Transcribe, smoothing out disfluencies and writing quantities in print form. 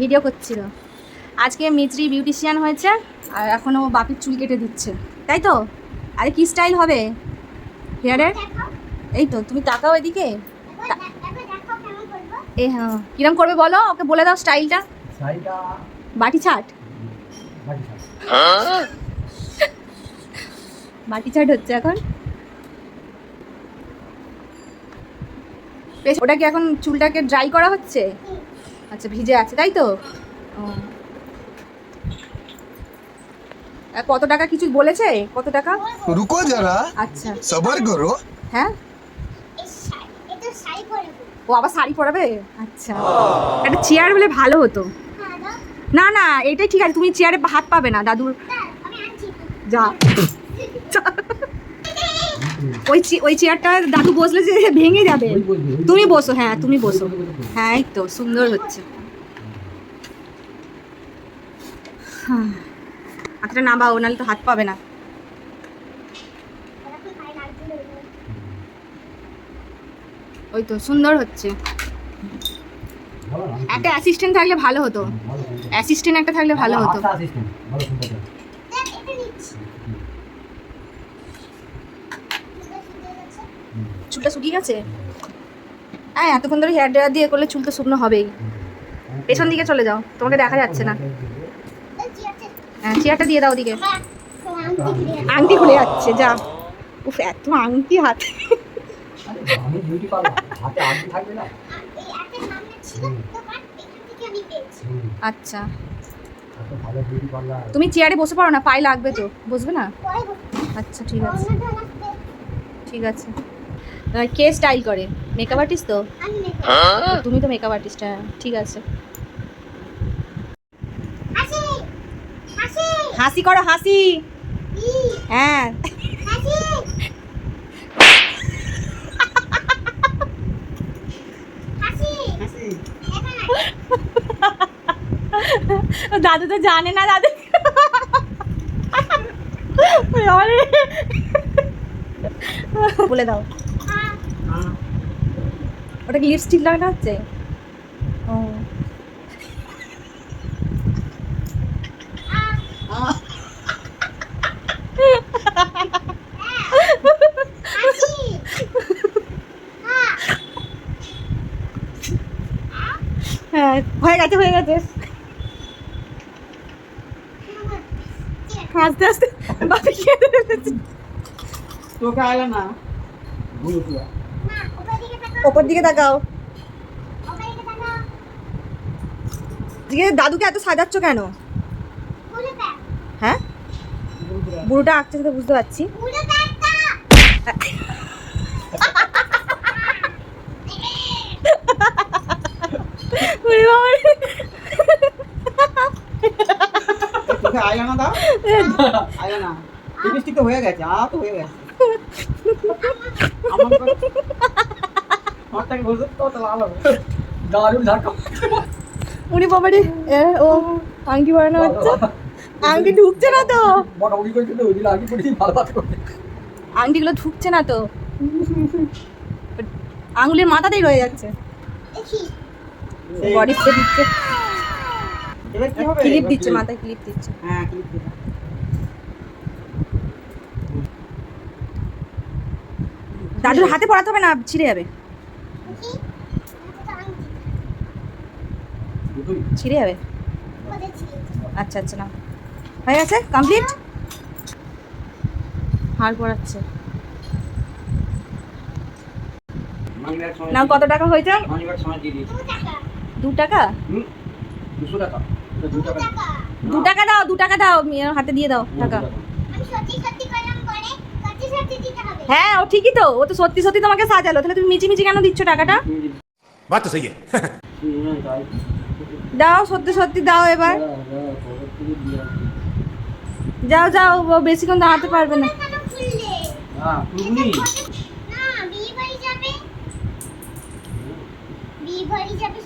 Video করছিল। আজকে Mitri beautician হয়েছে আর এখনও বাপির চুল কেটে দিচ্ছে, তাই তো? আরে কি স্টাইল হবে হেয়ারের? এই তো তুমি তাকাও এদিকে। এ হ্যাঁ, কিরম করবে বলো, ওকে বলে দাও স্টাইলটা। বাটি ছাট, বাটি ছাট হচ্ছে এখন। ওটা কি এখন চুলটাকে ড্রাই করা হচ্ছে? আচ্ছা, ভিজে আছে তাই তো? কত টাকা কিছু বলেছে? কত টাকা? রুকো যারা, আচ্ছা সবার করো। হ্যাঁ, ও আবার শাড়ি পরাবে? আচ্ছা, একটা চেয়ার হলে ভালো হতো। না না, এটাই ঠিক আছে, তুমি চেয়ারে হাত পাবে না দাদুর। যা, ওই চেয়ারটা দাদু বসলে যে ভেঙে যাবে। তুমি বসো, হ্যাঁ তুমি বসো। হ্যাঁ এই তো সুন্দর হচ্ছে। হাতটা নামাও, নাহলে তো হাত পাবে না। ওই তো সুন্দর হচ্ছে। একটা অ্যাসিস্ট্যান্ট থাকলে ভালো হতো, অ্যাসিস্ট্যান্ট একটা থাকলে ভালো হতো। চুলটা শুকিয়ে গেছে? হ্যাঁ, এতক্ষণ ধরে হেয়ার ড্রায়ার দিয়ে করলে চুল তো শুকনো হবেই। পেছন দিকে চলে যাও, তোমাকে দেখা যাচ্ছে না। হ্যাঁ, চেয়ারটা দিয়ে দাও ওদিকে। আংটি খুলে যাচ্ছে, যা। উফ, এত আংটি হাতে। আচ্ছা, তুমি চেয়ারে বসে পারো না, পায়ে লাগবে তো, বসবে না? আচ্ছা ঠিক আছে, ঠিক আছে। কে স্টাইল করে? মেকআপ আর্টিস্ট তো? তুমি তো মেকআপ আর্টিস্ট, হ্যাঁ ঠিক আছে। হাসি করো, হাসি। হ্যাঁ, দাদু তো জানে না, দাদু বলে দাও। ওটা কি লিপস্টিক লাগানো হচ্ছে? ও হ্যাঁ, হয়ে গেছে, হয়ে গেছে। আস্তে আস্তে বাপি খেয়ে ফেলেছে। তোকে আইলা না, ওপর দিকে তাকাও। দাদুকে এত সাজাচ্ছ কেন? হ্যাঁ, বুড়োটা আঁকছে তো বুঝতে পারছি। তোকে আইলা না দাও, আইলা না। লিপস্টিক তো হয়ে গেছে, তো হয়ে গেছে। আমারটাকে বলতে তো লাল হবে। দারুণ ধাক্কা। উনি বাবারে, ও আংটি বানানো হচ্ছে। আংটি ঢুকছে না তো, মোটামুটি করে কিন্তু ওই দিন আগে পড়েছি ভালো ভালো করে। আংটিগুলো ঢুকছে না তো, আঙুলের মাথাতেই রয়ে যাচ্ছে। বডি স্প্রে দিচ্ছে, এবার কি হবে? ক্লিপ দিচ্ছে, মাথায় ক্লিপ দিচ্ছে। হ্যাঁ, ক্লিপ দিতে। দাদুর হাতে পড়াতে হবে না, ছিঁড়ে যাবে, ছিঁড়ে যাবে। আচ্ছা আচ্ছা, না হয়ে গেছে, কমপ্লিট। হার পড়াচ্ছে না। কত টাকা হয়েছে? 2 টাকা। 200 টাকা। 2 টাকা দাও, 2 টাকা দাও, হাতে দিয়ে দাও টাকা। হ্যাঁ, ও ঠিকই তো, ও তো সত্যি সত্যি তোমাকে সাজালো, তাহলে তুমি মিচি মিচি কেন দিচ্ছ টাকাটা? बात तो सही है। দাও, সত্যি সত্যি দাও এবার। যাও যাও, ও বেশিক্ষণ দাঁড়াতে পারবে না। হ্যাঁ, তুমি না, বিয়ে বাড়ি যাবে, বিয়ে বাড়ি যাবে।